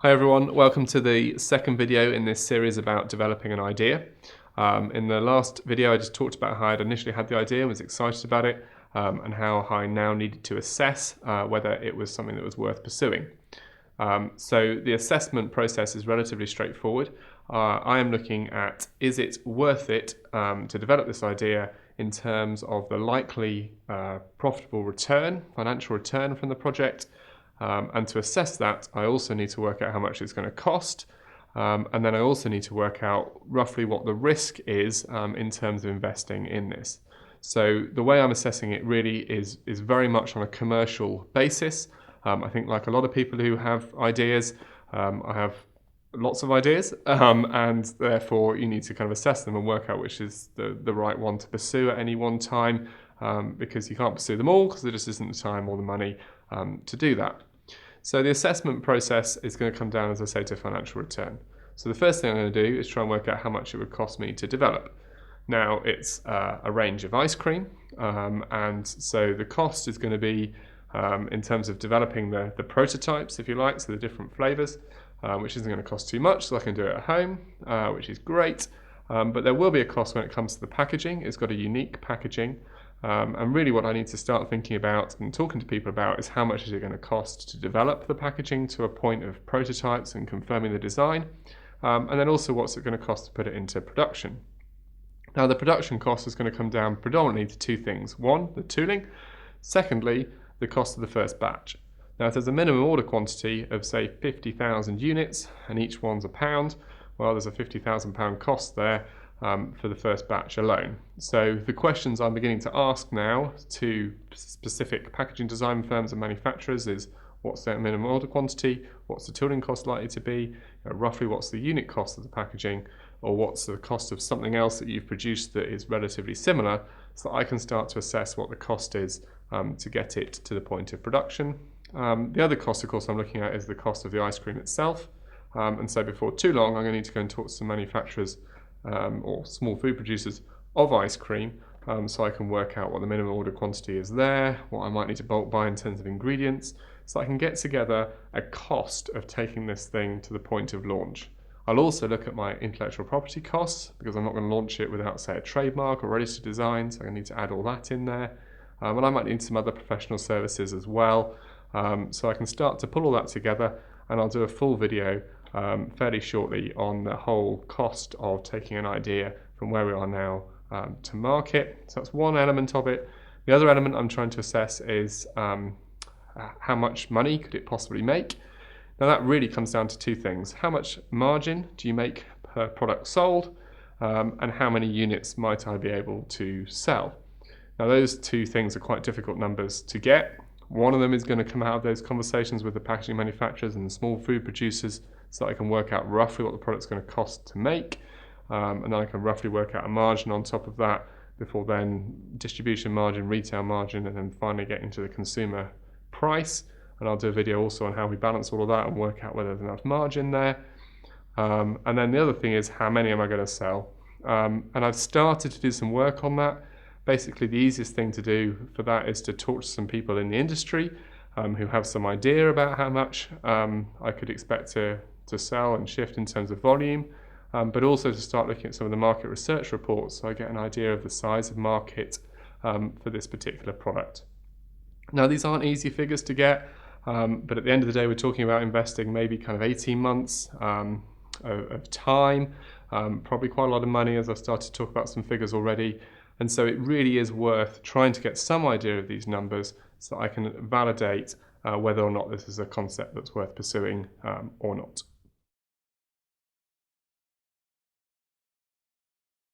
Hi everyone, welcome to the second video in this series about developing an idea. In the last video I just talked about how I'd initially had the idea, was excited about it, and how I now needed to assess whether it was something that was worth pursuing. So the assessment process is relatively straightforward. I am looking at, is it worth it to develop this idea in terms of the likely profitable return, financial return from the project. And to assess that, I also need to work out how much it's going to cost. And then I also need to work out roughly what the risk is in terms of investing in this. So the way I'm assessing it really is very much on a commercial basis. I think like a lot of people who have ideas, I have lots of ideas, and therefore you need to kind of assess them and work out which is the right one to pursue at any one time, because you can't pursue them all because there just isn't the time or the money to do that. So the assessment process is going to come down, as I say, to financial return. So the first thing I'm going to do is try and work out how much it would cost me to develop. Now it's a range of ice cream, and so the cost is going to be in terms of developing the prototypes, if you like, so the different flavors, which isn't going to cost too much, so I can do it at home, which is great. But there will be a cost when it comes to the packaging. It's got a unique packaging. And really what I need to start thinking about and talking to people about is how much is it going to cost to develop the packaging to a point of prototypes and confirming the design, and then also what's it going to cost to put it into production. Now the production cost is going to come down predominantly to two things. One, the tooling. Secondly, the cost of the first batch. Now if there's a minimum order quantity of say 50,000 units and each one's £1, well there's a £50,000 cost there for the first batch alone. So the questions I'm beginning to ask now to specific packaging design firms and manufacturers is, what's their minimum order quantity, what's the tooling cost likely to be, roughly what's the unit cost of the packaging, or what's the cost of something else that you've produced that is relatively similar, so that I can start to assess what the cost is to get it to the point of production. The other cost, of course, I'm looking at is the cost of the ice cream itself, and so before too long I'm going to need to go and talk to some manufacturers or small food producers of ice cream, so I can work out what the minimum order quantity is there, what I might need to bulk buy in terms of ingredients, so I can get together a cost of taking this thing to the point of launch. I'll also look at my intellectual property costs, because I'm not going to launch it without, say, a trademark or registered design, so I need to add all that in there. And I might need some other professional services as well, so I can start to pull all that together, and I'll do a full video fairly shortly on the whole cost of taking an idea from where we are now to market. So that's one element of it. The other element I'm trying to assess is how much money could it possibly make. Now that really comes down to two things. How much margin do you make per product sold, and how many units might I be able to sell? Now those two things are quite difficult numbers to get. One of them is going to come out of those conversations with the packaging manufacturers and the small food producers, so I can work out roughly what the product's going to cost to make, and then I can roughly work out a margin on top of that, before then distribution margin, retail margin, and then finally get into the consumer price. And I'll do a video also on how we balance all of that and work out whether there's enough margin there. And then the other thing is, how many am I going to sell? And I've started to do some work on that. Basically the easiest thing to do for that is to talk to some people in the industry who have some idea about how much I could expect to sell and shift in terms of volume, but also to start looking at some of the market research reports, so I get an idea of the size of market for this particular product. Now these aren't easy figures to get, but at the end of the day we're talking about investing maybe kind of 18 months of time, probably quite a lot of money, as I've started to talk about some figures already, and so it really is worth trying to get some idea of these numbers so I can validate whether or not this is a concept that's worth pursuing or not.